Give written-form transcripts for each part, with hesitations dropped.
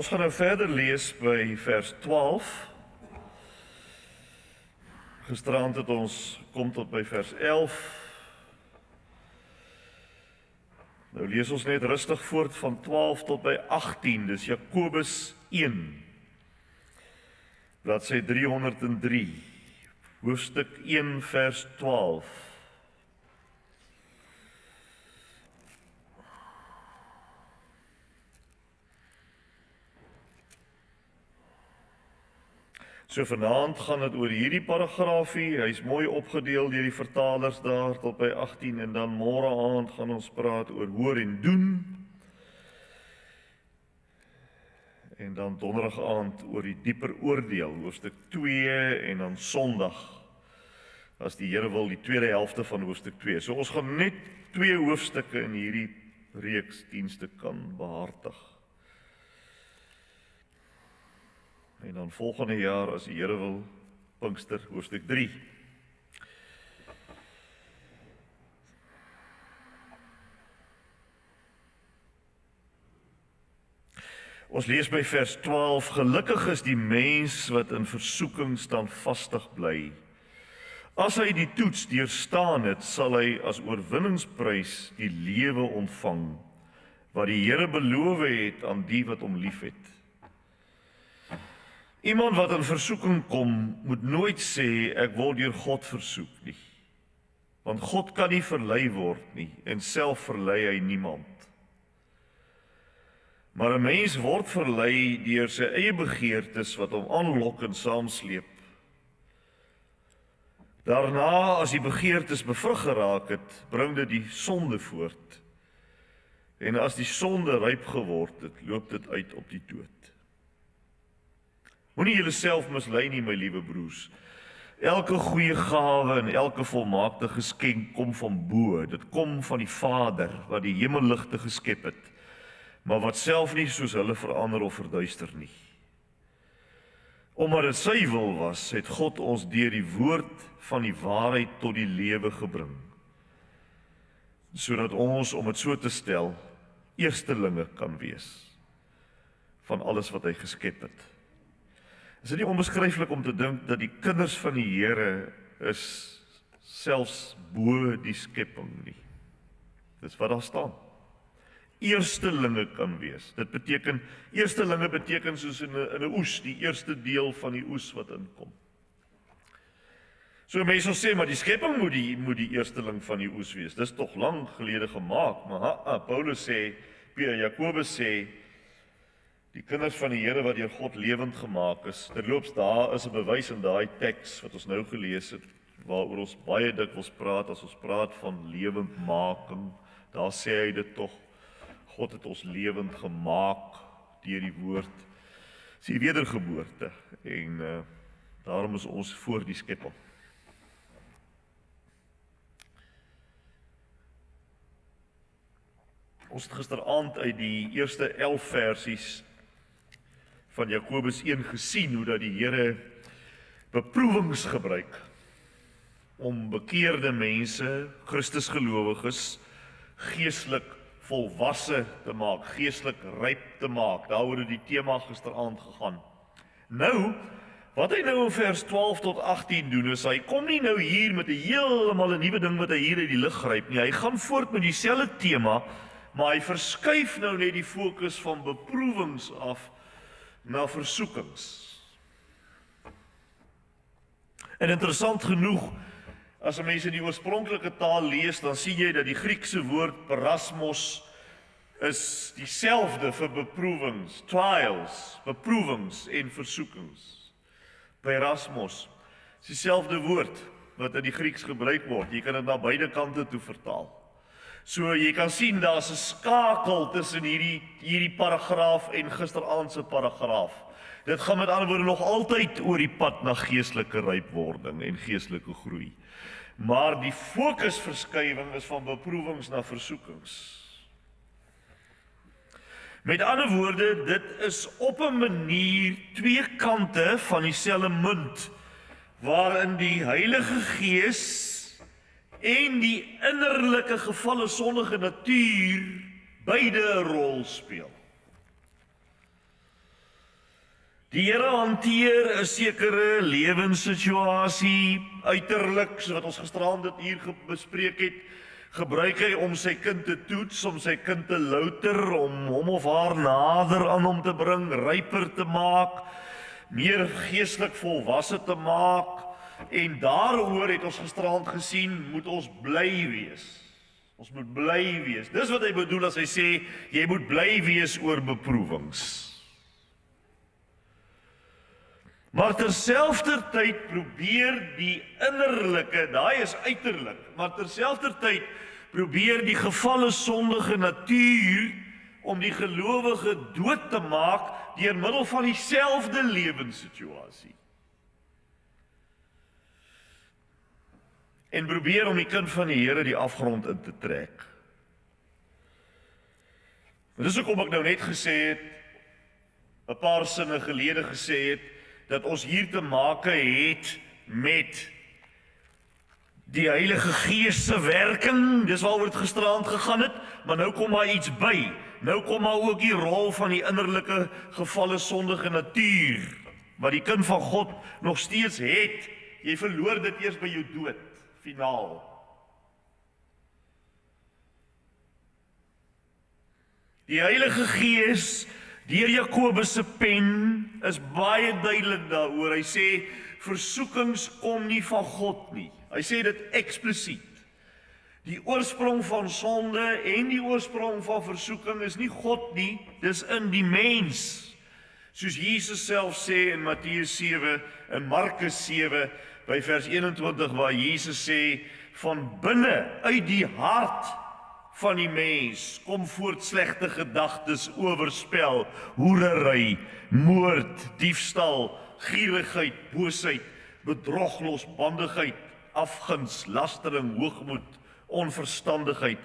Ons gaan nou verder lees by vers 12. Gisterand het ons kom tot by vers 11. Nou lees ons net rustig voort van 12 tot by 18, dis Jakobus 1, bladsy 303, hoofstuk 1 vers 12. So vanaand gaan dit oor hierdie paragraafie, hy is mooi opgedeel deur die vertalers daar tot by 18 en dan môre aand gaan ons praat oor hoor en doen. En dan donderdag aand oor die dieper oordeel, hoofstuk 2 en dan Sondag, as die Here wil, die tweede helfte van hoofstuk 2. So ons gaan net 2 hoofstukke in hierdie reeks dienste kan behartig. En dan volgende jaar, as die Here wil, Pinkster, hoofstuk 3. Ons lees by vers 12, gelukkig is die mens wat in versoeking standvastig bly. As hy die toets deurstaan het, sal hy as oorwinningsprys die lewe ontvang, wat die Here beloof het aan die wat hom liefhet. Iemand wat in versoeking kom, moet nooit sê, ek word deur God versoek nie. Want God kan nie verlei word nie, en self verlei hy niemand. Maar 'n mens word verlei deur sy eie begeertes wat hom aanlok en saamsleep. Daarna, as die begeertes bevrug geraak het, bring dit die sonde voort. En as die sonde ryp geword het, loop dit uit op die dood. Moenie julleself mislei nie, my liewe broers. Elke goeie gawe en elke volmaakte geskenk kom van bo. Dit kom van die Vader wat die hemelligte geskep het, maar wat self nie soos hulle verander of verduister nie. Omdat dit sy wil was, het God ons deur die woord van die waarheid tot die lewe gebring, sodat ons, om dit so te stel, eerstelinge kan wees van alles wat hy geskep het. Is dit nie onbeskryflik om te dink dat die kinders van die Here is selfs bo die skepping nie? Dis wat daar staan. Eerstelinge kan wees. Dit beteken, eerstelinge beteken soos in 'n oes, die eerste deel van die oes wat inkom. So mense sal sê, maar die skepping moet die eersteling van die oes wees. Dis tog lank gelede gemaak, maar Paulus sê, Jakobus sê, die kinders van die Here wat deur God lewend gemaak is. Terloops, daar is 'n bewys in daai teks wat ons nou gelees het, waaroor ons baie dikwels praat as ons praat van lewendmaking. Daar sê hy dit tog, God het ons lewend gemaak deur die woord. Dis die wedergeboorte en daarom is ons voor die skepping. Ons het gisteraand uit die eerste 11 versies van Jakobus 1 gesien hoe dat die Here beproewings gebruik om bekeerde mense, Christusgelowiges, geestelik volwasse te maak, geestelik ryp te maak. Daaroor het die tema gisteraand gegaan. Nou, wat hy nou in vers 12 tot 18 doen, is hy kom nie nou hier met 'n heeltemal 'n nuwe ding wat hy hier uit die lug gryp nie. Hy gaan voort met dieselfde tema, maar hy verskuif nou net die fokus van beproewings af na versoekings. En interessant genoeg, as 'n mens in die oorspronklike taal lees, dan sien jy dat die Griekse woord parasmos is dieselfde vir beproewings, trials, beproewings en versoekings. Parasmos is dieselfde woord wat in die Grieks gebruik word. Jy kan dit na beide kante toe vertaal. So jy kan sien daar's 'n skakel tussen hierdie paragraaf en gisteraand se paragraaf. Dit gaan met ander woorde nog altyd oor die pad na geestelike rypwording en geestelike groei. Maar die fokusverskywing is van beproewings na versoekings. Met ander woorde, dit is op 'n manier 2 kante van dieselfde munt, waarin die Heilige Gees en die innerlike gevalle sondige natuur beide 'n rol speel. Die Here hanteer 'n sekere lewenssituasie uiterlik, so wat ons gisteraand dit hier bespreek het, gebruik hy om sy kind te toets, om sy kind te louter, om hom of haar nader aan hom te bring, ryper te maak, meer geestelik volwasse te maak, en daaroor het ons gisteraand gesien, moet ons bly wees. Ons moet bly wees. Dis wat hy bedoel as hy sê, jy moet bly wees oor beproewings. Maar terselfdertyd probeer die innerlike, daai is uiterlik, maar terselfdertyd probeer die gefalle sondige natuur om die gelowige dood te maak deur middel van dieselfde lewenssituasie. En probeer om die kind van die Here die afgrond in te trek. Dis hoekom ek nou net gesê het, 'n paar sinne gelede gesê het, dat ons hier te make het met die Heilige Gees se werking, dis waaroor dit gisteraand gegaan het, maar nou kom daar iets by. Nou kom daar ook die rol van die innerlike gevalle sondige natuur, wat die kind van God nog steeds het. Jy verloor dit eers by jou dood, finaal. Die Heilige Gees, deur Jakobus se pen, is baie duidelik daaroor. Hy sê, versoekings kom nie van God nie. Hy sê dit eksplisiet. Die oorsprong van sonde en die oorsprong van versoeking is nie God nie, dis in die mens. Soos Jesus self sê in Matteus 7 en Markus 7 by vers 21, waar Jesus sê, van binne uit die hart van die mens kom voort slegte gedagtes, oorspel, hoerery, moord, diefstal, gierigheid, boosheid, bedrog, losbandigheid, afguns, lastering, hoogmoed, onverstandigheid.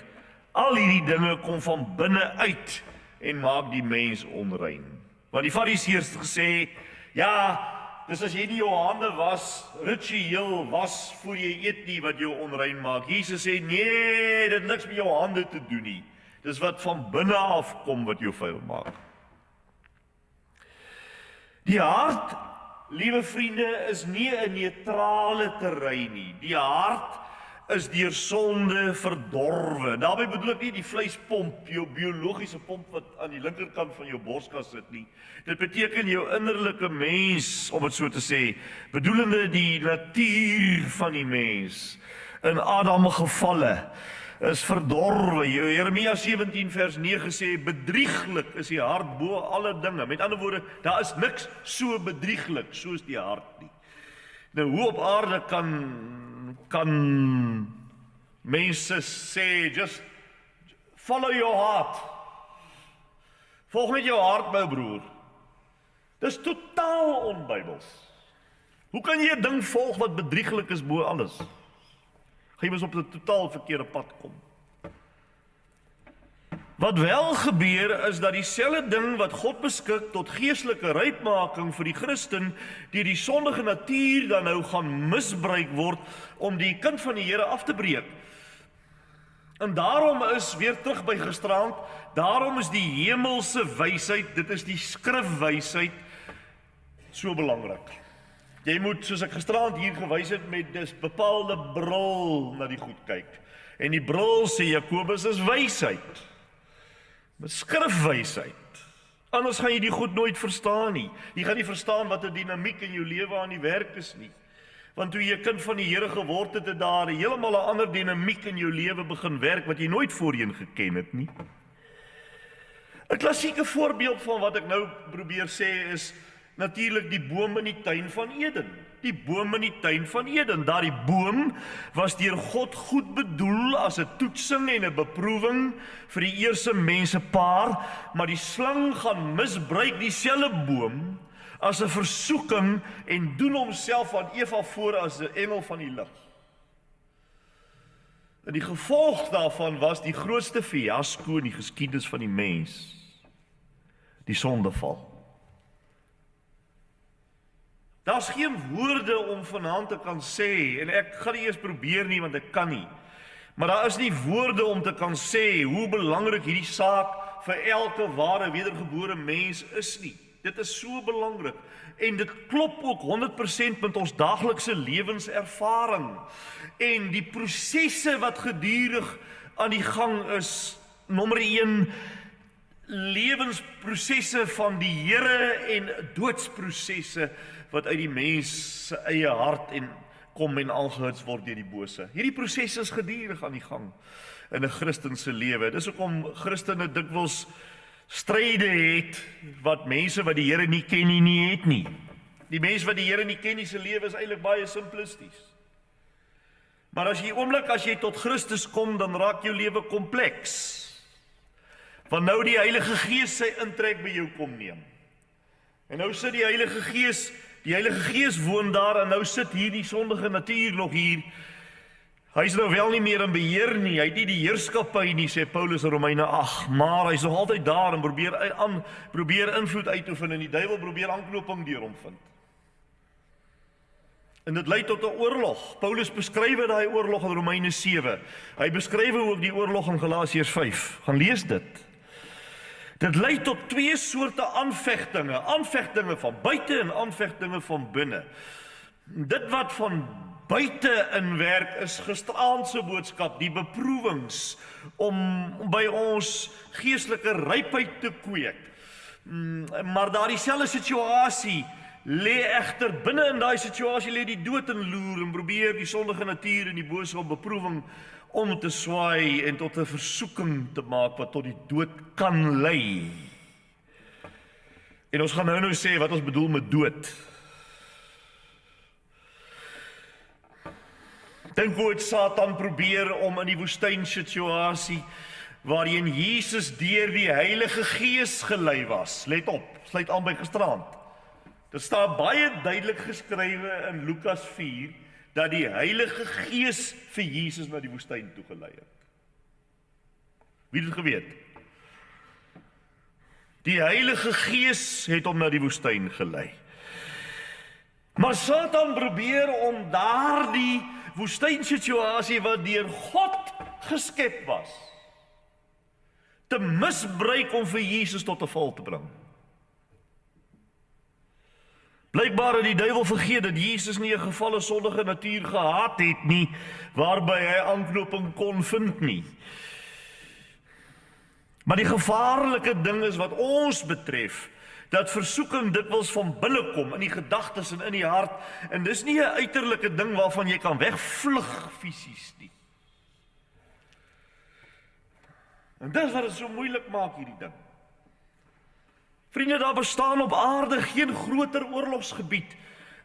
Al hierdie dinge kom van binne uit en maak die mens onrein. Want die Fariseërs het gesê, ja, dis as jy nie jou hande was, ritueel was voor jy eet nie wat jou onrein maak. Jesus sê, nee, dit niks met jou hande te doen nie. Dis wat van binne af kom wat jou vuil maak. Die hart, liewe vriende, is nie 'n neutrale terrein nie. Die hart is deur sonde verdorwe. Daarby bedoel ek nie die vleispomp, jou biologiese pomp wat aan die linkerkant van jou borskas sit nie. Dit beteken jou innerlike mens, om dit so te sê, bedoelende die natuur van die mens, in Adam gevalle, is verdorwe. Jeremia 17 vers 9 sê, bedrieglik is die hart bo alle dinge. Met ander woorde, daar is niks so bedrieglik soos die hart nie. Nou, hoe op aarde kan mense sê, just follow your heart. Volg net jou hart, my broer. Dis totaal onbybels. Hoe kan jy 'n ding volg wat bedrieglik is bo alles? Gaan jy mos op 'n totaal verkeerde pad kom. Wat wel gebeur is dat dieselfde ding wat God beskik tot geestelike rypmaking vir die Christen, deur die sondige natuur dan nou gaan misbruik word om die kind van die Here af te breek. En daarom is, weer terug by gisteraand, daarom is die hemelse wysheid, dit is die skrifwysheid, so belangrik. Jy moet, soos ek gisteraand hier gewys het, met 'n bepaalde bril na die goed kyk. En die bril, sê Jakobus, is wysheid. Met skrifwysheid. Anders gaan jy die goed nooit verstaan nie. Jy gaan nie verstaan wat 'n dinamiek in jou lewe aan die werk is nie. Want toe jy 'n kind van die Here geword het, het daar heeltemal 'n ander dinamiek in jou lewe begin werk wat jy nooit voorheen geken het nie. 'n Klassieke voorbeeld van wat ek nou probeer sê is natuurlik die boom in die tuin van Eden. Die boom in die tuin van Eden. Daardie boom was deur God goed bedoel as 'n toetsing en 'n beproewing vir die eerste mensepaar, maar die slang gaan misbruik dieselfde boom as 'n versoeking en doen homself aan Eva voor as 'n engel van die lig. En die gevolg daarvan was die grootste fiasko in die geskiedenis van die mens. Die sondeval. Daar's geen woorde om vanaand te kan sê, en ek gaan nie eers probeer nie, want ek kan nie. Maar daar is nie woorde om te kan sê hoe belangrik hierdie saak vir elke ware wedergebore mens is nie. Dit is so belangrik. En dit klop ook 100% met ons daaglikse lewenservaring. En die prosesse wat gedurig aan die gang is, nommer 1, lewensprosesse van die Here en doodsprosesse wat uit die mens se eie hart kom en aangehits word deur die bose. Hierdie prosesse is gedurig aan die gang in 'n Christen se lewe. Dis hoekom Christene dikwels stryde het wat mense wat die Here nie ken nie het nie. Die mense wat die Here nie ken nie se lewe is eintlik baie simplisties. Maar as jy tot Christus kom, dan raak jou lewe kompleks. Want nou die Heilige Gees sy intrek by jou kom neem. En nou sit die Heilige Gees woon daar, en nou sit hier die sondige natuur nog hier. Hy is nou wel nie meer in beheer nie, hy het nie die heerskappy nie, sê Paulus in Romeine 8, maar hy is nog altyd daar en probeer invloed uitoefen, en die duiwel probeer aanknoping deur hom vind. En dit lei tot 'n oorlog. Paulus beskryf daai oorlog in Romeine 7. Hy beskryf ook die oorlog in Galasiërs 5. Gaan lees dit. Dit lei tot 2 soorte aanvegtinge. Aanvegtinge van buite en aanvegtinge van binne. Dit wat van buite in werk is gisteraand se boodskap, die beproewings om by ons geestelike rypheid te kweek. Maar daardie selfde situasie lê egter binne in daai situasie lê die dood in loer en probeer die sondige natuur en die bose op beproewing om te swaai en tot 'n versoeking te maak wat tot die dood kan lei. En ons gaan nou sê wat ons bedoel met dood. Dink hoe het Satan probeer om in die woestynsituasie waarin Jesus deur die Heilige Gees gelei was. Let op, sluit aan by gisteraand. Dit staan baie duidelik geskrywe in Lukas 4 dat die Heilige Gees vir Jesus na die woestyn toe gelei het. Wie het dit geweet? Die Heilige Gees het hom na die woestyn gelei. Maar Satan probeer om daardie woestynsituasie wat deur God geskep was, te misbruik om vir Jesus tot 'n val te bring. Blykbaar het die duiwel vergeet dat Jesus nie 'n gevalle sondige natuur gehad het nie, waarby hy aanknoping kon vind nie. Maar die gevaarlike ding is wat ons betref, dat versoeking dikwels van binne kom, in die gedagtes en in die hart, en dis nie 'n uiterlike ding waarvan jy kan wegvlug fisies nie. En dis wat dit so moeilik maak, hierdie ding. Vriende, daar bestaan op aarde geen groter oorlogsgebied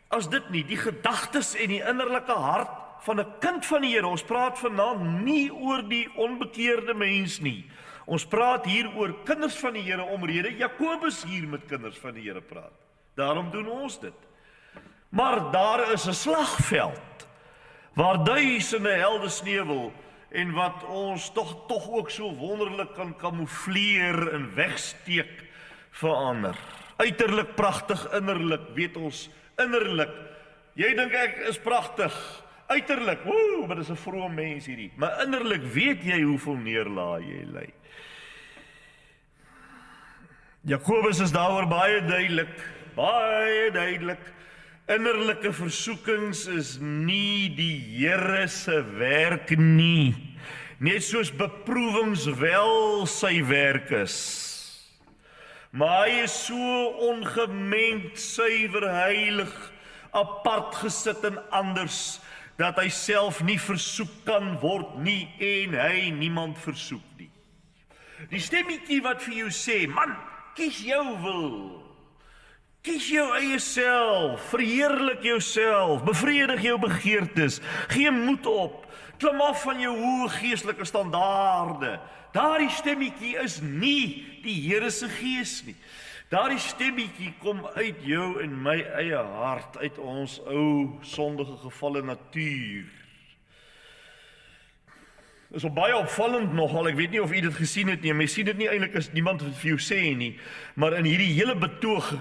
as dit nie, die gedagtes en die innerlike hart van 'n kind van die Here. Ons praat vanaand nie oor die onbekeerde mens nie. Ons praat hier oor kinders van die Here omrede Jakobus hier met kinders van die Here praat. Daarom doen ons dit. Maar daar is 'n slagveld waar duisende helde sneuwel en wat ons tog ook so wonderlik kan kamoufleer en wegsteek verander. Uiterlik pragtig, innerlik weet ons innerlik. Jy dink ek is pragtig. Uiterlik, maar dis 'n vrome mens hierdie. Maar innerlik weet jy hoeveel neerlae jy ly. Jakobus is daaroor baie duidelik. Innerlike versoekings is nie die Here se werk nie. Net soos beproewings wel sy werk is. Maar hy is so ongemengd, suiwer, heilig, apart gesit en anders, dat hy self nie versoek kan word nie, en hy niemand versoek nie. Die stemmetjie wat vir jou sê, man, kies jou wil, kies jou eie self, verheerlik jouself, bevredig jou begeertes, gee moed op, klim af van jou hoë geestelike standaarde. Daardie stemmetjie is nie die Here se Gees nie. Daardie stemmetjie kom uit jou en my eie hart, uit ons ou sondige gevalle natuur. Is op baie opvallend nogal, ek weet nie of u dit gesien het nie, maar jy sien dit nie eintlik as niemand wat vir jou sê nie, maar in hierdie hele betoog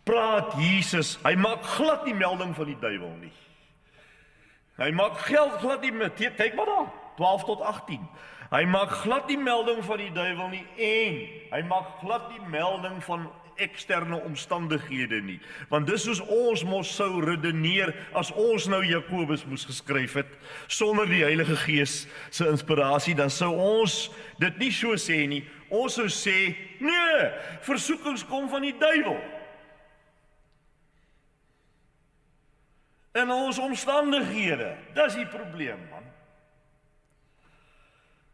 praat Jesus, hy maak glad nie melding van die duiwel nie. Hy maak glad nie met, kyk maar daar, 12 tot 18. Hy maak glad nie melding van die duiwel nie en hy maak glad nie melding van eksterne omstandighede nie. Want dis soos ons mos sou redeneer as ons nou Jakobus moes geskryf het, sonder die Heilige Gees se inspirasie, dan sou ons dit nie so sê nie. Ons sou sê, nee, versoekings kom van die duiwel. In ons omstandighede, dis die probleem, man.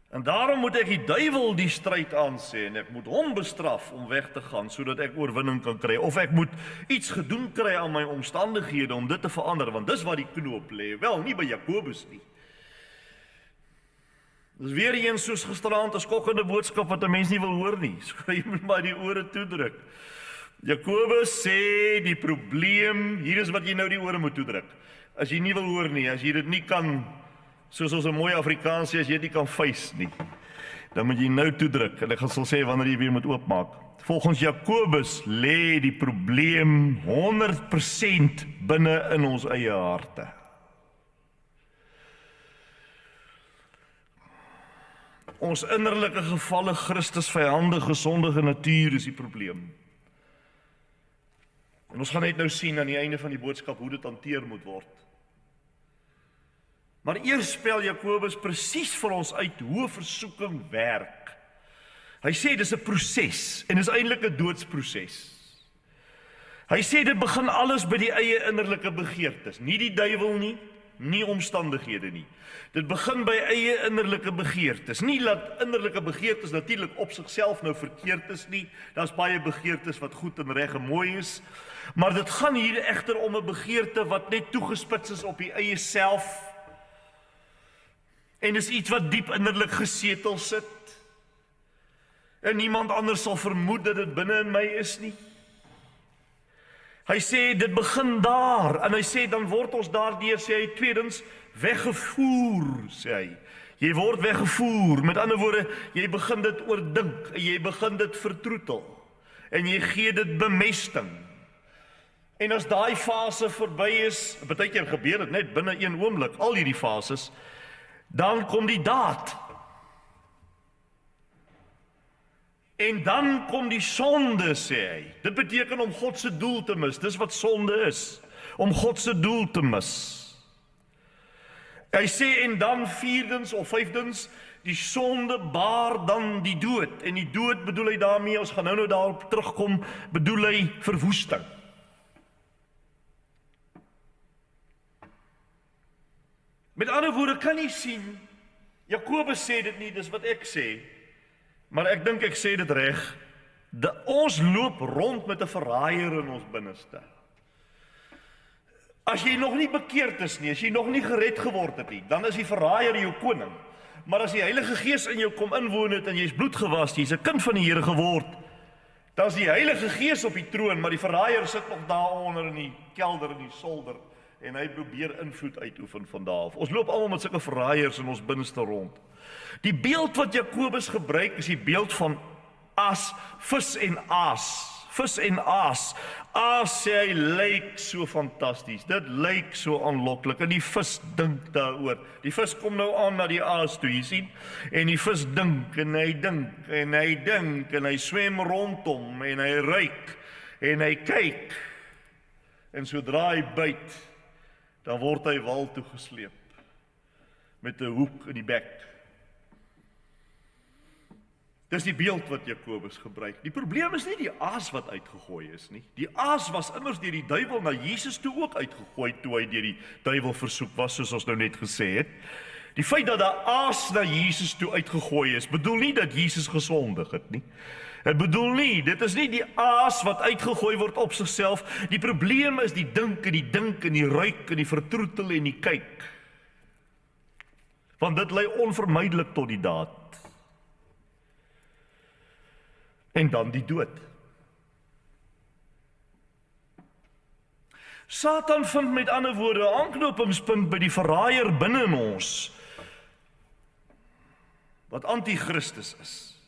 En daarom moet ek die duiwel die stryd aansê en ek moet hom bestraf om weg te gaan sodat ek oorwinning kan kry, of ek moet iets gedoen kry aan my omstandighede om dit te verander, want dis waar die knoop lê, wel nie by Jakobus nie. Dis weer eens soos gisteraand 'n skokkende boodskap wat 'n mens nie wil hoor nie. So jy moet maar die ore toedruk. Jakobus sê die probleem, hier is wat jy nou die ore moet toedruk. As jy nie wil hoor nie, as jy dit nie kan, soos ons 'n mooi Afrikaans sê, as jy dit nie kan face nie, dan moet jy nou toedruk, en ek sal sê wanneer jy weer moet oopmaak. Volgens Jakobus lê die probleem 100% binne in ons eie harte. Ons innerlike gevalle Christus vyandige sondige natuur is die probleem. En ons gaan net nou sien aan die einde van die boodskap hoe dit hanteer moet word. Maar eers spel Jakobus presies vir ons uit hoe versoeking werk. Hy sê dis 'n proses en dis eintlik 'n doodsproses. Hy sê dit begin alles by die eie innerlike begeertes, nie die duiwel nie, nie omstandighede nie. Dit begin by eie innerlike begeertes. Nie dat innerlike begeertes natuurlik op sigself nou verkeerd is nie. Daar's baie begeertes wat goed en reg en mooi is, maar dit gaan hier egter om 'n begeerte wat net toegespits is op die eie self. En dis iets wat diep innerlik gesetel sit. En niemand anders sal vermoed dat dit binne in my is nie. Hy sê dit begin daar, en hy sê dan word ons daardeur, sê hy tweedens, weggevoer, sê hy. Jy word weggevoer, met ander woorde, jy begin dit oordink, en jy begin dit vertroetel, en jy gee dit bemesting. En as daai fase verby is, baie keer gebeur dit net binne een oomblik, al hierdie fases, dan kom die daad. En dan kom die sonde, sê hy. Dit beteken om God se doel te mis. Dis wat sonde is. Om God se doel te mis. Hy sê en dan vierdens of vyfdens, die sonde baar dan die dood. En die dood bedoel hy daarmee, ons gaan nou daarop terugkom, bedoel hy verwoesting. Met ander woorde kan jy sien, Jakobus sê dit nie, dis wat ek sê, maar ek dink ek sê dit reg, ons loop rond met 'n verraaier in ons binneste. As jy nog nie bekeerd is nie, as jy nog nie gered geword het nie, dan is die verraaier jou koning. Maar as die Heilige Gees in jou kom inwoon het en jy's bloedgewas, jy's 'n kind van die Here geword, dan is die Heilige Gees op die troon, maar die verraaier sit nog daaronder in die kelder, in die solder, en hy probeer invloed uitoefen van daar af. Ons loop almal met sulke verraaiers in ons binneste rond. Die beeld wat Jakobus gebruik is die beeld van as, vis en aas. Vis en aas. Aas sê hy lyk so fantasties. Dit lyk so aanloklik en die vis dink daaroor. Die vis kom nou aan na die aas toe, jy sien? En die vis dink en hy dink en hy dink en hy swem rondom en hy ruik en hy kyk. En sodra hy byt, dan word hy wal toe gesleep met 'n hoek in die bek. Dis die beeld wat Jakobus gebruik. Die probleem is nie die aas wat uitgegooi is nie. Die aas was immers deur die duiwel na Jesus toe ook uitgegooi toe hy deur die duiwel versoek was, soos ons nou net gesê het. Die feit dat 'n aas na Jesus toe uitgegooi is, bedoel nie dat Jesus gesondig het nie. Dit bedoel nie, dit is nie die aas wat uitgegooi word op sigself. Die probleem is die dink en die ruik en die vertroetel en die kyk. Want dit lei onvermydelik tot die daad. En dan die dood. Satan vind met ander woorde 'n aanknopingspunt by die verraaier binne in ons, wat anti-Christus is.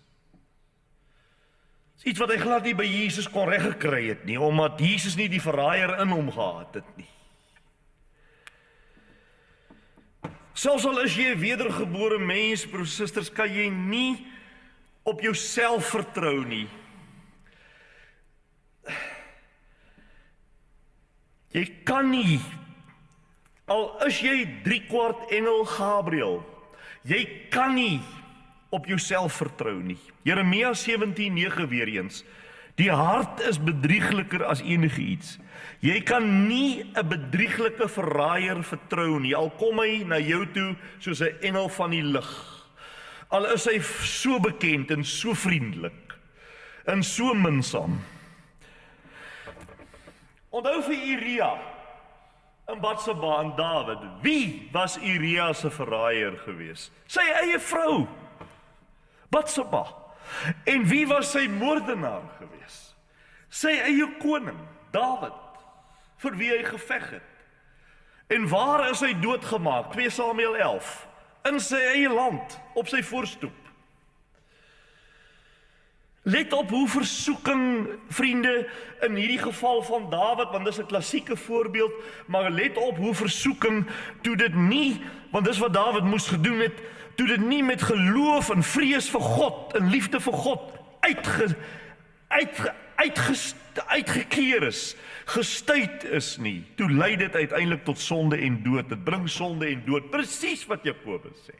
Iets wat hy glad nie by Jesus kon reggekry het nie, omdat Jesus nie die verraaier in hom gehad het nie. Selfs al is jy 'n wedergebore mens, broers en susters, kan jy nie op jouself vertrou nie. Jy kan nie, al is jy 3/4 engel Gabriël, jy kan nie op jouself vertrou nie. Jeremia 17:9 weer eens. Die hart is bedriegliker as enige iets. Jy kan nie 'n bedrieglike verraaier vertrou nie, al kom hy na jou toe soos 'n engel van die lig. Al is hy so bekend en so vriendelik en so minsaam. Onthou vir Uria en Batseba en Dawid, wie was Uria se verraaier geweest? Sy eie vrou, Batseba. En wie was sy moordenaar geweest? Sy eie koning, Dawid, vir wie hy geveg het. En waar is hy doodgemaak? 2 Samuel 11, in sy eie land, op sy voorstoep. Let op hoe versoeking, vriende, in hierdie geval van Dawid, want dis 'n klassieke voorbeeld, maar let op hoe versoeking, toe dit nie, want dis wat Dawid moes gedoen het, toe dit nie met geloof en vrees vir God, en liefde vir God, uitgekeer is, gestuit is nie, toe lei dit uiteindelik tot sonde en dood. Dit bring sonde en dood, presies wat Jakobus sê.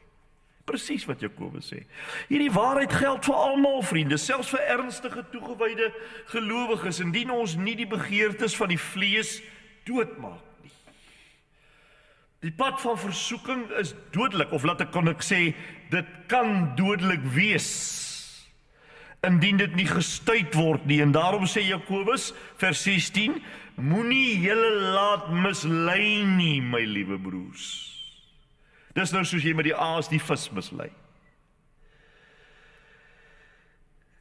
Presies wat Jakobus sê. Hierdie waarheid geld vir almal, vriende, selfs vir ernstige toegewyde gelowiges, indien ons nie die begeertes van die vlees doodmaak nie. Die pad van versoeking is dodelik, of kan ek sê, dit kan dodelik wees, indien dit nie gestuit word nie. En daarom sê Jakobus, vers 16, moenie julle laat mislei nie, my liewe broers. Dis nou soos jy met die aas die vis mislei.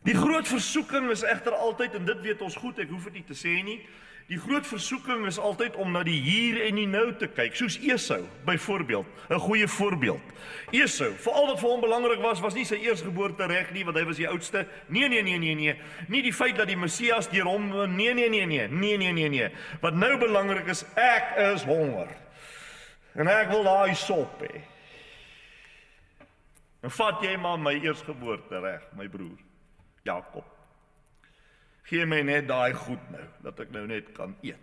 Die groot versoeking is egter altyd, en dit weet ons goed, ek hoef dit nie te sê nie, die groot versoeking is altyd om na die hier en die nou te kyk, soos Esau, byvoorbeeld, 'n goeie voorbeeld. Esau, veral wat vir hom belangrik was nie sy eersgeboorte reg nie, want hy was die oudste. Nee, nie die feit dat die Messias deur hom, nee. Wat nou belangrik is, ek is honger. En ek wil daai sop hê. En vat jy maar my eersgeboorte reg, my broer, Jakob. Gee my net daai goed nou, dat ek nou net kan eet.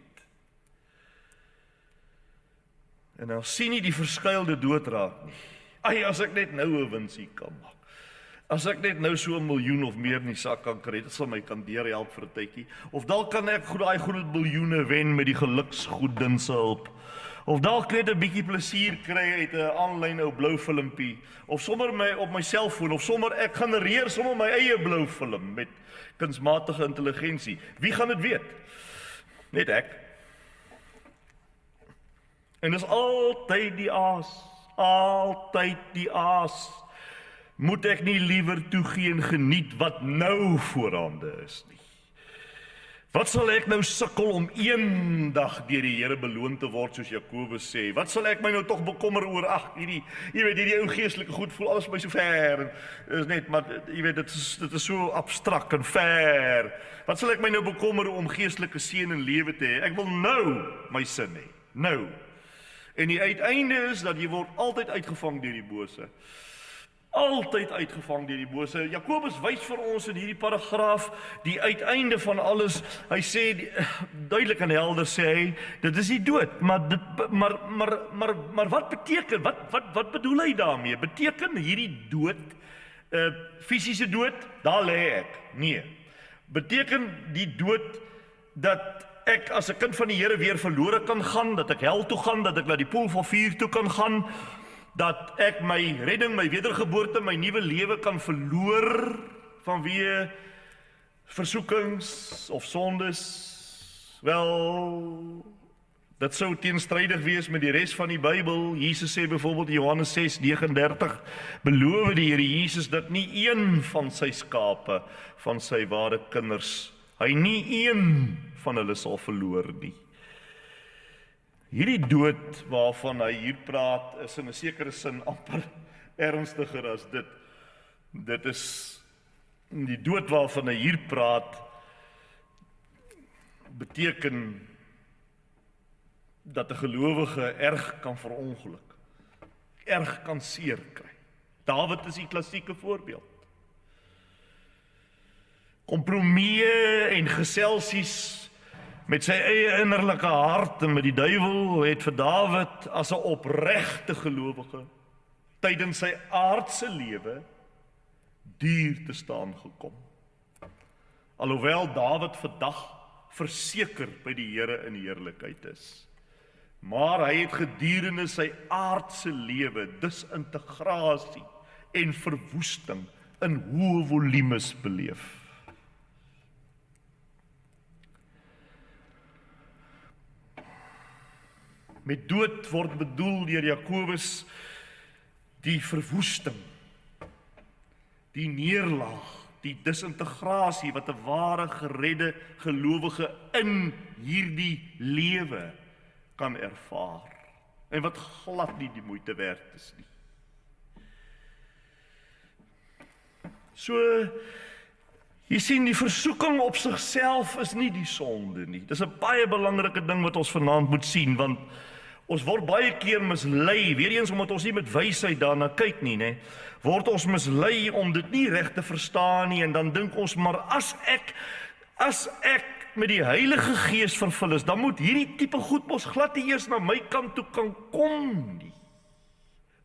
En dan sien nie die verskuilde dood raak nie. Ai, as ek net nou 'n winsie kan maak. As ek net nou so 1 miljoen of meer in die sak kan kry, dit sal my kan deurhelp vir 'n tydjie. Of dalk kan ek daai groot biljoene wen met die geluksgoedin se hulp. Of dalk net 'n bietjie plesier kry uit 'n aanlyn ou blou filmpie, of sommer op my selfoon, of sommer ek genereer sommer my eie blou film met kunsmatige intelligensie. Wie gaan dit weet? Net ek. En dis altyd die aas. Moet ek nie liewer toegee en geniet wat nou voorhande is nie? Wat sal ek nou sukkel om eendag deur die Here beloon te word, soos Jakobus sê? Wat sal ek my nou tog bekommer oor? Ag, hierdie ou geestelike goed voel alles my so ver. Is net, maar jy weet, dit is so abstrakt en ver. Wat sal ek my nou bekommer om geestelike seën en lewe te hê? Ek wil nou my sin hê. Nou. En die uiteinde is dat jy word altyd uitgevang deur die bose. Altyd uitgevang deur die bose. Jakobus wys vir ons in hierdie paragraaf die uiteinde van alles. Hy sê duidelik en helder sê hy, dit is die dood. Maar wat beteken? Wat bedoel hy daarmee? Beteken hierdie dood fisiese dood? Daar lê ek. Nee. Beteken die dood dat ek as 'n kind van die Here weer verlore kan gaan, dat ek hel toe gaan, dat ek na die poel van vuur toe kan gaan, dat ek my redding, my wedergeboorte, my nuwe lewe kan verloor vanweë versoekings of sondes? Wel, dit sou teenstrydig wees met die res van die Bybel. Jesus sê byvoorbeeld in Johannes 6:39, beloof die Here Jesus dat nie een van sy skape, van sy ware kinders, hy nie een van hulle sal verloor nie. Hierdie dood waarvan hy hier praat, is in 'n sekere sin amper ernstiger as dit. Dit is die dood waarvan hy hier praat, beteken dat 'n gelowige erg kan verongeluk. erg kan seer kry. Dawid is die klassieke voorbeeld. Kompromieë en geselsies met sy eie innerlike hart en met die duiwel het vir Dawid as 'n opregte gelowige tydens sy aardse lewe duur te staan gekom. Alhoewel Dawid vandag verseker by die Here in heerlikheid is. Maar hy het gedurende sy aardse lewe disintegrasie en verwoesting in hoë volumes beleef. Met dood word bedoel deur Jakobus die verwoesting, die neerlaag, die disintegrasie wat 'n ware geredde gelowige in hierdie lewe kan ervaar en wat glad nie die moeite werd is nie. So, jy sien, die versoeking op sigself is nie die sonde nie. Dis 'n baie belangrike ding wat ons vanaand moet sien, want ons word baie keer mislei, weer eens omdat ons nie met wysheid daarna kyk nie, né? Word ons mislei om dit nie reg te verstaan nie, en dan dink ons, maar as ek met die Heilige Gees vervul is, dan moet hierdie tipe goed mos glad nie eers na my kant toe kan kom nie.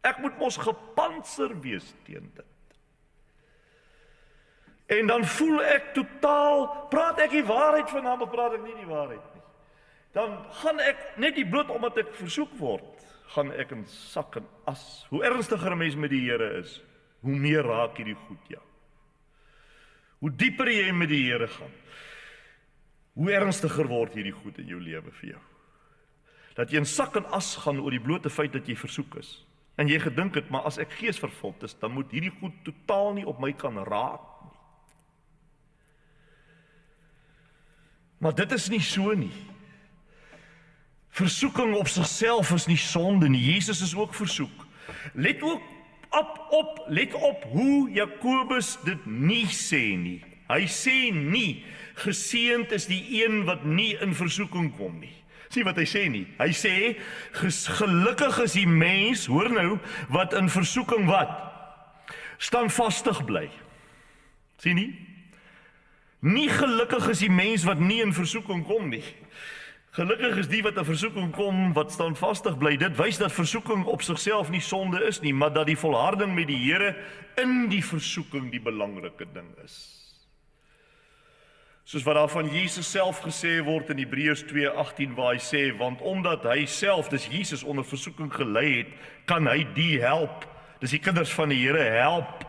Ek moet mos gepantser wees teen dit. En dan voel ek totaal, praat ek die waarheid vanaand of praat ek nie die waarheid nie. Dan gaan ek, net die bloot omdat ek versoek word, gaan ek in sak en as. Hoe ernstiger 'n mens met die Here is, hoe meer raak hierdie goed jou. Hoe dieper jy met die Here gaan, hoe ernstiger word hierdie goed in jou lewe vir jou. Dat jy in sak en as gaan oor die blote feit dat jy versoek is. En jy gedink het, maar as ek geesvervuld is, dan moet hierdie goed totaal nie op my kan raak nie. Maar dit is nie so nie. Versoeking op sigself is nie sonde nie. Jesus is ook versoek. Let op hoe Jakobus dit nie sê nie. Hy sê nie, geseënd is die een wat nie in versoeking kom nie. Sien wat hy sê nie. Hy sê, gelukkig is die mens, hoor nou, wat in versoeking wat? Standvastig bly. Sien nie? Nie gelukkig is die mens wat nie in versoeking kom nie. Gelukkig is die wat in versoeking kom, wat standvastig bly. Dit wys dat versoeking op sigself nie sonde is nie, maar dat die volharding met die Here in die versoeking die belangrike ding is. Soos wat daar van Jesus self gesê word in Hebreërs 2:18, waar hy sê, want omdat hy self, dis Jesus, onder versoeking gelei het, kan hy die help, dis die kinders van die Here help,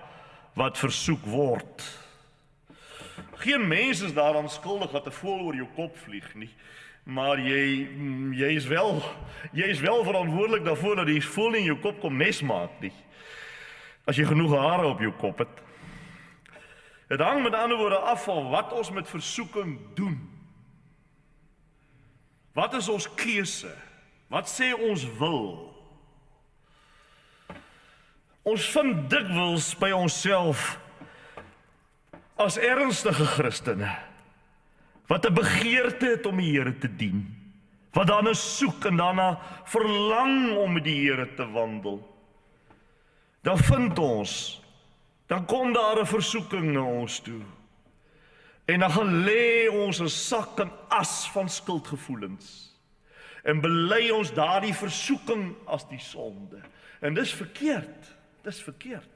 wat versoek word. Geen mens is daaraan skuldig dat 'n voël oor jou kop vlieg nie, maar jy is wel verantwoordelik daarvoor dat die voël nie in jou kop kom nes maak nie, as jy genoeg hare op jou kop het. Het hang met ander woorde af van wat ons met versoeking doen. Wat is ons keuse? Wat sê ons wil? Ons vind dikwels by onsself as ernstige Christene wat 'n begeerte het om die Here te dien, wat daarna soek en daarna verlang om met die Here te wandel. Dan vind ons, dan kom daar 'n versoeking na ons toe. En dan gaan lê ons 'n sak en as van skuldgevoelens. En bely ons daardie versoeking as die sonde. En dis verkeerd. Dis verkeerd.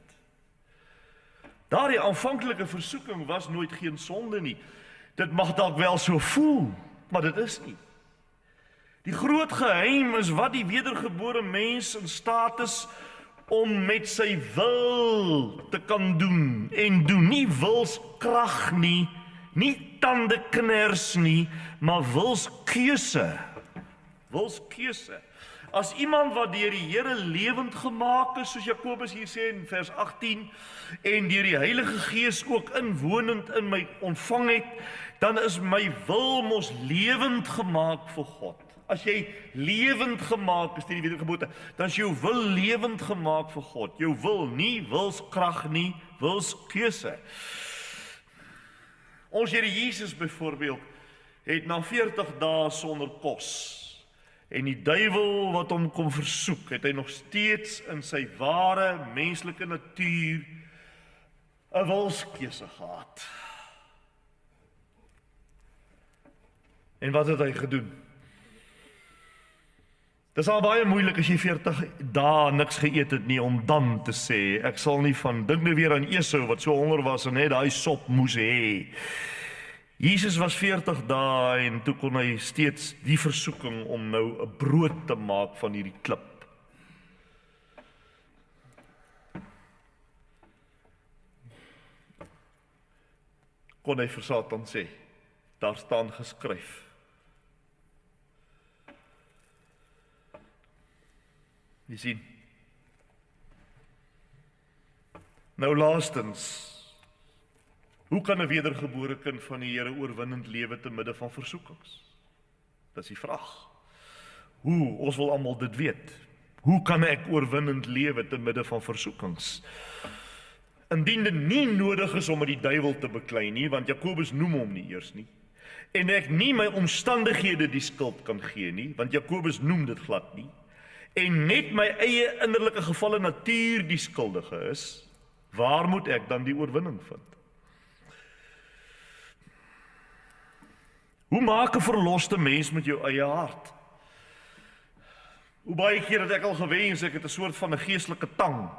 Daardie aanvanklike versoeking was nooit geen sonde nie. Dit mag dalk wel so voel, maar dit is nie. Die groot geheim is wat die wedergebore mens in staat is om met sy wil te kan doen en doen. Nie wilskrag nie, nie tandekners nie, maar wilskeuse. Wilskeuse. As iemand wat deur die Here lewend gemaak is, soos Jakobus hier sê in vers 18, en deur die Heilige Gees ook inwonend in my ontvang het, dan is my wil mos lewend gemaak vir God. As jy lewend gemaak is deur die wedergeboorte, dan is jou wil lewend gemaak vir God. Jou wil, nie wilskrag nie, wilskeuse. Ons Here Jesus byvoorbeeld het na 40 dae sonder kos En die duiwel wat hom kom versoek, het hy nog steeds in sy ware menslike natuur 'n wilskeuse gehad. En wat het hy gedoen? Dit is al baie moeilik as jy 40 dae niks geëet het nie, om dan te sê, ek sal nie van, dink nou weer aan Esau wat so honger was en net daai sop moes hê. Jesus was 40 dae en toe kon hy steeds die versoeking om nou 'n brood te maak van hierdie klip. Kon hy vir Satan sê, daar staan geskryf. Jy sien. Nou laastens, hoe kan 'n wedergebore kind van die Here oorwinnend lewe te midde van versoekings? Dis die vraag. Hoe? Ons wil almal dit weet. Hoe kan ek oorwinnend lewe te midde van versoekings? Indien dit nie nodig is om met die duiwel te beklei nie, want Jakobus noem hom nie eers nie. En ek nie my omstandighede die skuld kan gee nie, want Jakobus noem dit glad nie. En net my eie innerlike gevalle natuur die skuldige is, waar moet ek dan die oorwinning vind? Hoe maak 'n verloste mens met jou eie hart? Hoe baie keer het ek al gewens, ek het 'n soort van 'n geestelike tang,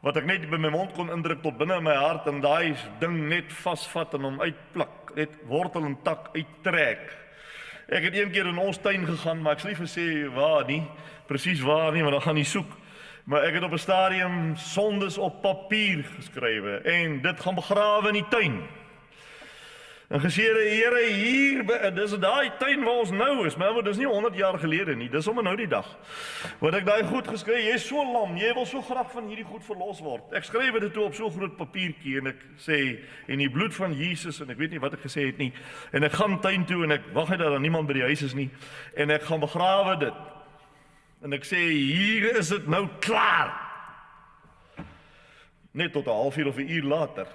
wat ek net by my mond kon indruk tot binne in my hart, en daai ding net vasvat en hom uitplak, net wortel en tak uittrek. Ek het een keer in ons tuin gegaan, maar ek sal nie vir sê waar nie, presies waar nie, want dan gaan jy soek. Maar ek het op 'n stadium sondes op papier geskrywe, en dit gaan begrawe in die tuin. En gesê, Here, hier, dis daai tuin waar ons nou is, maar dis nie 100 jaar gelede nie, dis sommer nou die dag. Wat ek daai goed geskryf, jy is so lam, jy wil so graag van hierdie goed verlos word. Ek skryf dit toe op so groot papiertjie, en ek sê, en die bloed van Jesus, en ek weet nie wat ek gesê het nie, en ek gaan tuin toe, en ek wag net dat daar niemand by die huis is nie, en ek gaan begrawe dit. En ek sê, hier is dit nou klaar. Net tot 'n halfuur of 'n uur later.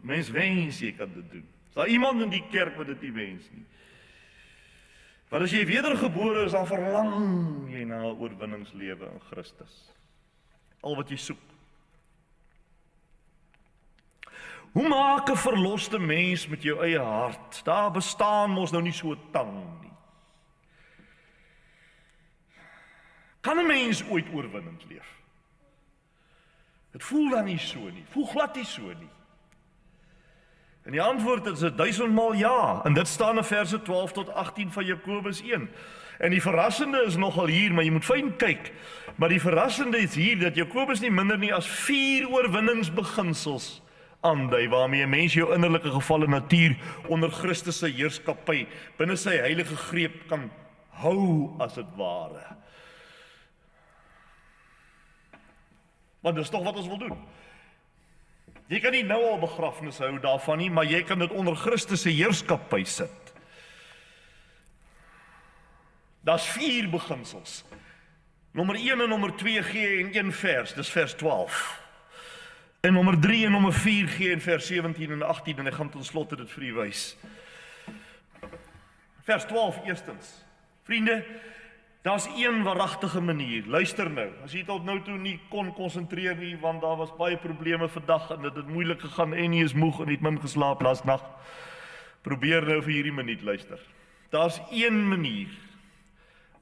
Mens wens jy kan dit doen. Is daar iemand in die kerk wat dit nie wens nie? Want as jy wedergebore is, dan verlang jy na 'n oorwinningslewe in Christus. Al wat jy soek. Hoe maak 'n verloste mens met jou eie hart? Daar bestaan mos nou nie so 'n tang nie. Kan 'n mens ooit oorwinnend leef? Dit voel dan nie so nie. Voel glad nie so nie. En die antwoord is 1000-maal ja. En dit staan in verse 12 tot 18 van Jakobus 1. En die verrassende is nogal hier, maar jy moet fyn kyk. Maar die verrassende is hier dat Jakobus nie minder nie as 4 oorwinningsbeginsels aandui waarmee 'n mens jou innerlike gevalle natuur onder Christus se heerskappy binne sy heilige greep kan hou as dit ware. Want dis tog wat ons wil doen. Jy kan nie nou al begrafnis hou daarvan nie, maar jy kan dit onder Christus se heerskappy sit. Daar's 4 beginsels. Nommer 1 en nommer 2 gee in 1 vers, dis vers 12. En nommer 3 en nommer 4 gee in vers 17 en 18, en ek gaan ten slotte dit vir u wys. Vers 12 eerstens. Vriende, daar's een waaragtige manier. Luister nou. As jy tot nou toe nie kon konsentreer nie, want daar was baie probleme vandag en dit het moeilik gegaan en jy is moeg en het min geslaap laasnag. Probeer nou vir hierdie minuut luister. Daar's een manier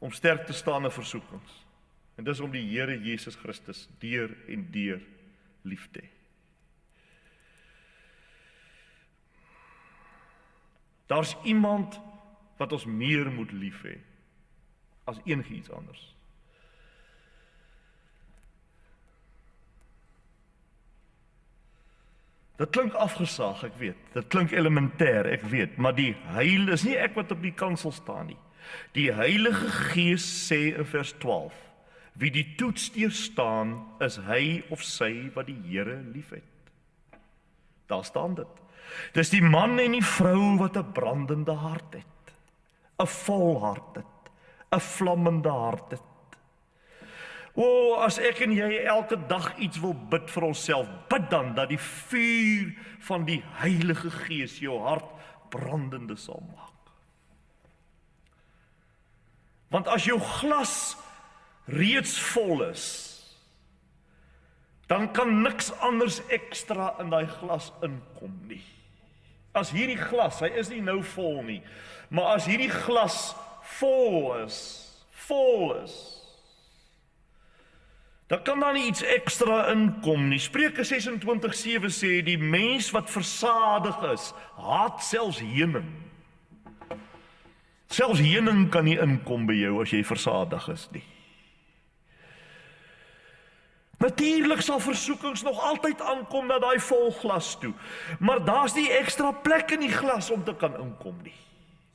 om sterk te staan in versoekings. En dis om die Here Jesus Christus deur en deur lief te hê. Daar's iemand wat ons meer moet lief hê as enigiets anders. Dit klink afgesaag, ek weet. Dit klink elementêr, ek weet, maar die Heilige is nie ek wat op die kansel staan nie. Die Heilige Gees sê in vers 12: wie die toets deurstaan, is hy of sy wat die Here liefhet. Daar staan dit. Dis die man en die vrou wat 'n brandende hart het, 'n vol hart het, 'n vlammende hart het. O, as ek en jy elke dag iets wil bid vir onsself, bid dan dat die vuur van die Heilige Gees jou hart brandende sal maak. Want as jou glas reeds vol is, dan kan niks anders ekstra in daai glas inkom nie. As hierdie glas, hy is nie nou vol nie, maar as hierdie glas vol is, dan kan daar nie iets ekstra inkom nie. Spreuke 26:7 sê, die mens wat versadig is, haat selfs heuning. Selfs heuning kan nie inkom by jou as jy versadig is nie. Natuurlik sal versoekings nog altyd aankom na daai vol glas toe, maar daar's nie ekstra plek in die glas om te kan inkom nie.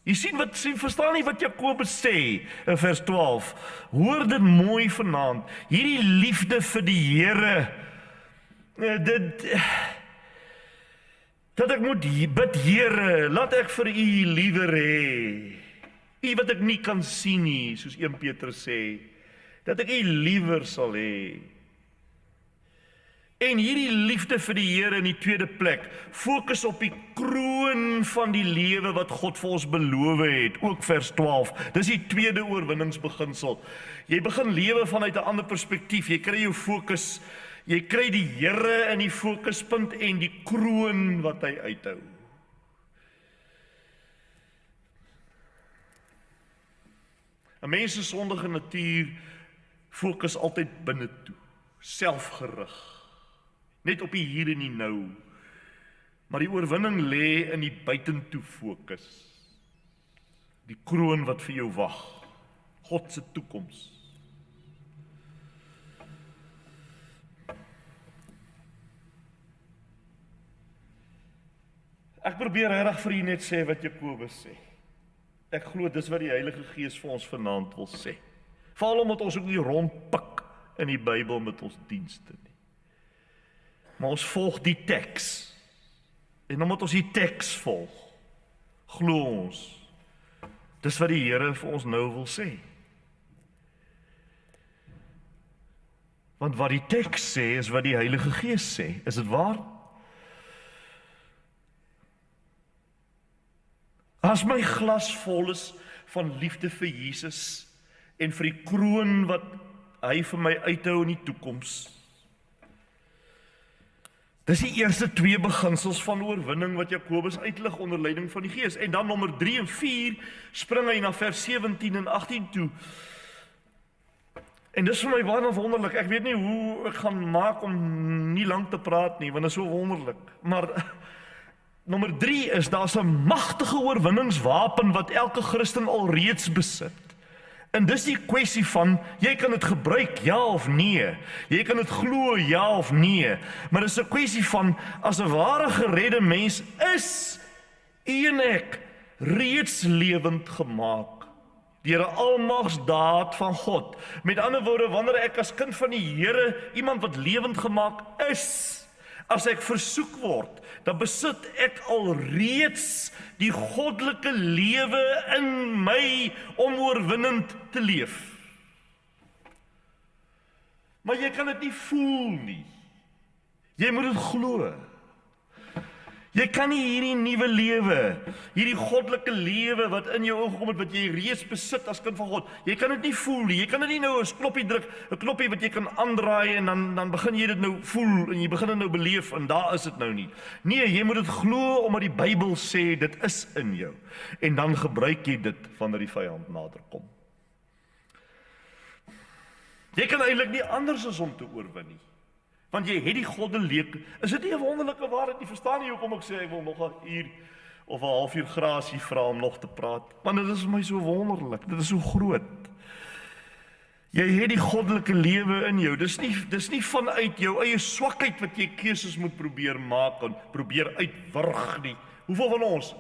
Jy verstaan nie wat Jakobus sê in vers 12. Hoor dit mooi vanaand. Hierdie liefde vir die Here, dat ek moet bid, Here, laat ek vir U liewer hê. U wat ek nie kan sien nie, soos 1 Petrus sê, dat ek U liewer sal hê. En hierdie liefde vir die Here in die tweede plek, fokus op die kroon van die lewe wat God vir ons beloof het, ook vers 12. Dis die tweede oorwinningsbeginsel. Jy begin lewe vanuit 'n ander perspektief, jy kry jou fokus, jy kry die Here in die fokuspunt en die kroon wat hy uithou. Een mens se sondige natuur fokus altyd binne toe, selfgerig. Net op die hier en die nou. Maar die oorwinning lê in die buitentoe fokus. Die kroon wat vir jou wag. God se toekoms. Ek probeer regtig vir u net sê wat Jakobus sê. Ek glo dis wat die Heilige Gees vir ons vanaand wil sê. Veral omdat ons ook nie rondpik in die Bybel met ons dienste nie. Maar ons volg die teks. En omdat ons die teks volg, glo ons, dis wat die Here vir ons nou wil sê. Want wat die teks sê, is wat die Heilige Gees sê. Is dit waar? As my glas vol is van liefde vir Jesus en vir die kroon wat hy vir my uithou in die toekoms, dis die eerste twee beginsels van oorwinning wat Jakobus uitlig onder leiding van die Gees. En dan nommer 3 en 4 spring hy na vers 17 en 18 toe. En dis vir my baie wonderlik. Ek weet nie hoe ek gaan maak om nie lank te praat nie, want dit is so wonderlik. Maar nommer 3 is, daar's 'n magtige oorwinningswapen wat elke Christen alreeds besit. En dis die kwessie van, jy kan dit gebruik, ja of nee. Jy kan dit glo, ja of nee. Maar dis 'n kwessie van, as 'n ware geredde mens is u en ek reeds lewend gemaak deur 'n almagsdaad van God. Met ander woorde, wanneer ek as kind van die Here, iemand wat lewend gemaak is, as ek versoek word, dan besit ek alreeds die goddelike lewe in my om oorwinnend te leef. Maar jy kan dit nie voel nie. Jy moet dit glo. Jy kan nie hierdie nuwe lewe, hierdie goddelike lewe wat in jou oog kom het, wat jy reeds besit as kind van God, jy kan dit nie voel nie. Jy kan dit nie nou 'n knoppie druk, 'n knoppie wat jy kan aandraai en dan begin jy dit nou voel en jy begin dit nou beleef en daar is dit nou nie. Nee, jy moet dit glo omdat die Bybel sê dit is in jou. En dan gebruik jy dit wanneer die vyand nader kom. Jy kan eintlik nie anders as om te oorwin nie. Want jy het die goddelike, is dit nie 'n wonderlike waarheid nie? Verstaan jy hoekom ek sê ek wil nog 'n uur of 'n halfuur grasie vra om nog te praat? Want dit is vir my so wonderlik, dit is so groot. Jy het die goddelike lewe in jou. Dis nie vanuit jou eie swakheid wat jy keuses moet probeer maak en probeer uitwurg nie. Hoeveel van ons?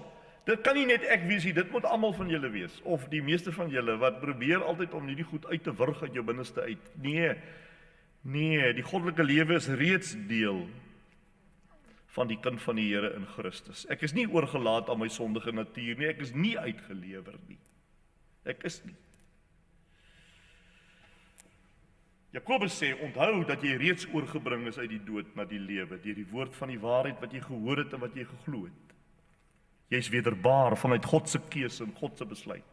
Dit kan nie net ek wees nie, dit moet almal van julle wees, of die meeste van julle wat probeer altyd om hierdie goed uit te wurg uit jou binneste uit. Nee, die goddelike lewe is reeds deel van die kind van die Here in Christus. Ek is nie oorgelaat aan my sondige natuur nie, ek is nie uitgelewer nie. Ek is nie. Jakobus sê, onthou dat jy reeds oorgebring is uit die dood na die lewe, deur die woord van die waarheid wat jy gehoor het en wat jy geglo het. Jy is wederbaar vanuit God se keuse en God se besluit.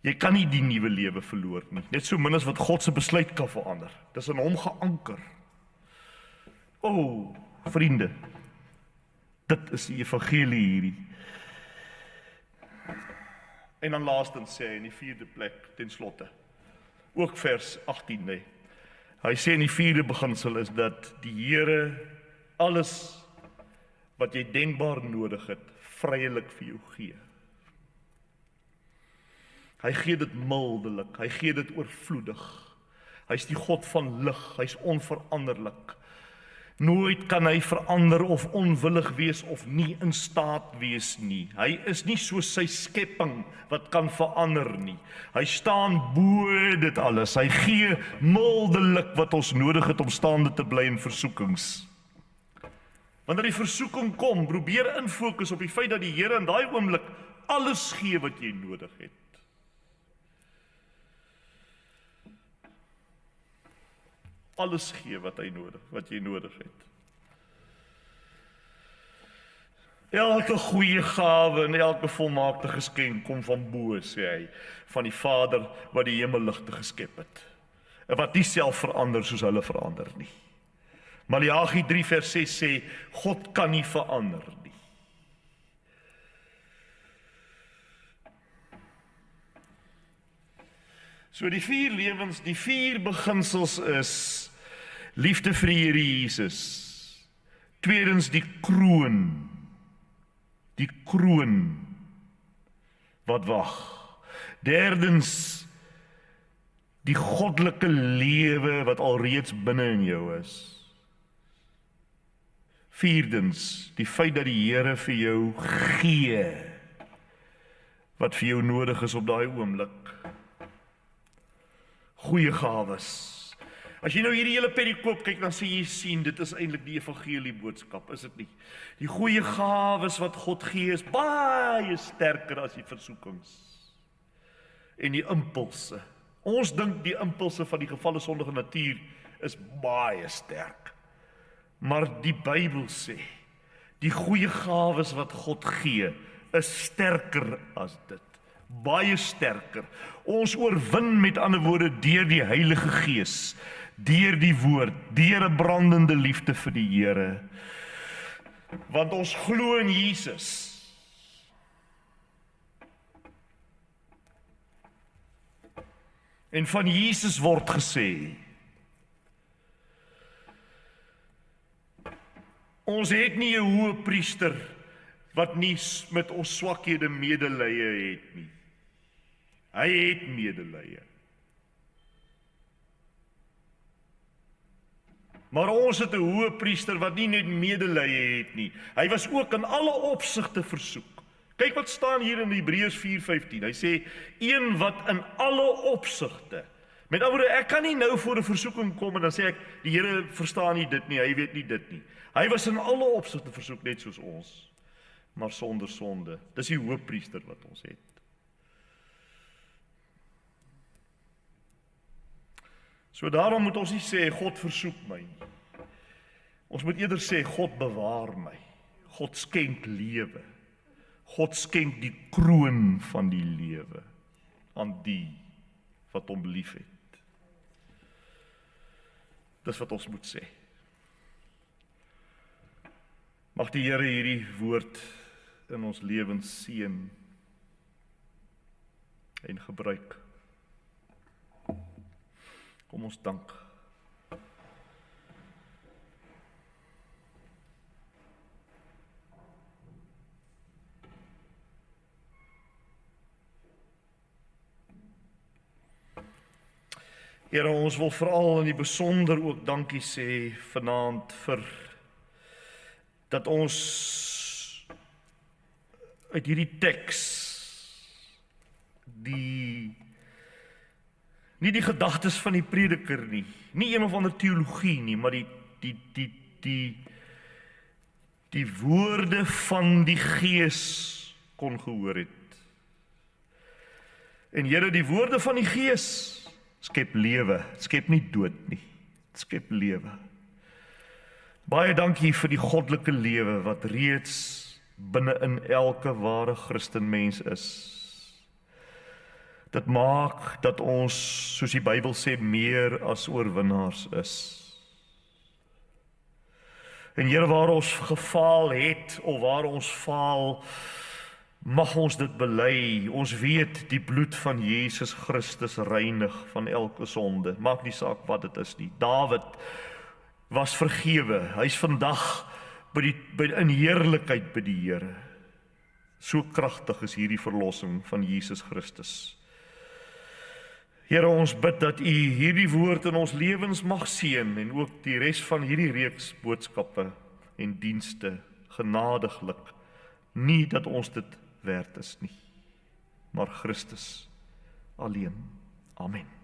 Jy kan nie die nuwe lewe verloor nie, net so min as wat God se besluit kan verander. Dis in hom geanker. O, vriende, dit is die evangelie hierdie. En dan laastens sê hy in die 4de plek, ten slotte, ook vers 18, nee. Hy sê in die 4de beginsel is dat die Here alles wat jy denkbaar nodig het, vryelik vir jou gee. Hy gee dit mildelik, hy gee dit oorvloedig. Hy is die God van lig, hy is onveranderlik. Nooit kan hy verander of onwillig wees of nie in staat wees nie. Hy is nie soos sy skepping wat kan verander nie. Hy staan bo dit alles. Hy gee mildelik wat ons nodig het om staande te bly in versoekings. Wanneer die versoeking kom, probeer infokus op die feit dat die Here in daai oomblik alles gee wat jy nodig het. Alles gee wat jy nodig het. Elke goeie gawe en elke volmaakte geskenk kom van bo, sê hy, van die Vader wat die hemelligte geskep het. En wat nie self verander soos hulle verander nie. Maleagi 3 vers 6 sê, God kan nie verander nie. So die 4 lewens, die 4 beginsels is liefde vir die Here Jesus. Tweedens die kroon wat wag. Derdens die goddelike lewe wat alreeds binne in jou is. Vierdens die feit dat die Here vir jou gee wat vir jou nodig is op daai oomblik. Goeie gawes. As jy nou hierdie hele perikoop kyk, dan sien dit is eintlik die evangelie boodskap, is dit nie? Die goeie gawes wat God gee is baie sterker as die versoekings en die impulse. Ons dink die impulse van die gevalle sondige natuur is baie sterk. Maar die Bybel sê, die goeie gawes wat God gee, is sterker as dit. Baie sterker. Ons oorwin met ander woorde deur die Heilige Gees, deur die woord, deur 'n brandende liefde vir die Here. Want ons glo in Jesus. En van Jesus word gesê, ons het nie 'n hoëpriester wat nie met ons swakhede medelee het nie. Hy het medelee. Maar ons het 'n hoëpriester wat nie net medelee het nie. Hy was ook in alle opsigte versoek. Kyk wat staan hier in Hebreërs 4:15. Hy sê, een wat in alle opsigte. Met ander woorde, ek kan nie nou voor 'n versoeking kom en dan sê ek, die Here verstaan nie dit nie, hy weet nie dit nie. Hy was in alle opsigte versoek net soos ons, maar sonder sonde. Dis die hoëpriester wat ons het. So daarom moet ons nie sê, God versoek my nie. Ons moet eerder sê, God bewaar my. God skenk lewe. God skenk die kroon van die lewe aan die wat hom liefhet. Dis wat ons moet sê. Mag die Here hierdie woord in ons lewens seën en gebruik. Kom ons dank. Here, ons wil veral in die besonder ook dankie sê vanaand vir dat ons uit hierdie teks nie die gedagtes van die prediker nie een of ander teologie nie, maar die woorde van die Gees kon gehoor het. En Here, die woorde van die Gees skep lewe, skep nie dood nie, skep lewe. Baie dankie vir die goddelike lewe wat reeds binne in elke ware Christenmens is. Dit maak dat ons, soos die Bybel sê, meer as oorwinnaars is. En Here, waar ons gefaal het, of waar ons faal, mag ons dit bely. Ons weet die bloed van Jesus Christus reinig van elke sonde. Maak nie saak wat dit is nie. Dawid was vergewe. Hy's vandag in heerlikheid by die Here. So kragtig is hierdie verlossing van Jesus Christus. Here, ons bid dat U hierdie woord in ons lewens mag seën en ook die res van hierdie reeks boodskappe en dienste genadiglik. Nie dat ons dit werd is nie, maar Christus alleen. Amen.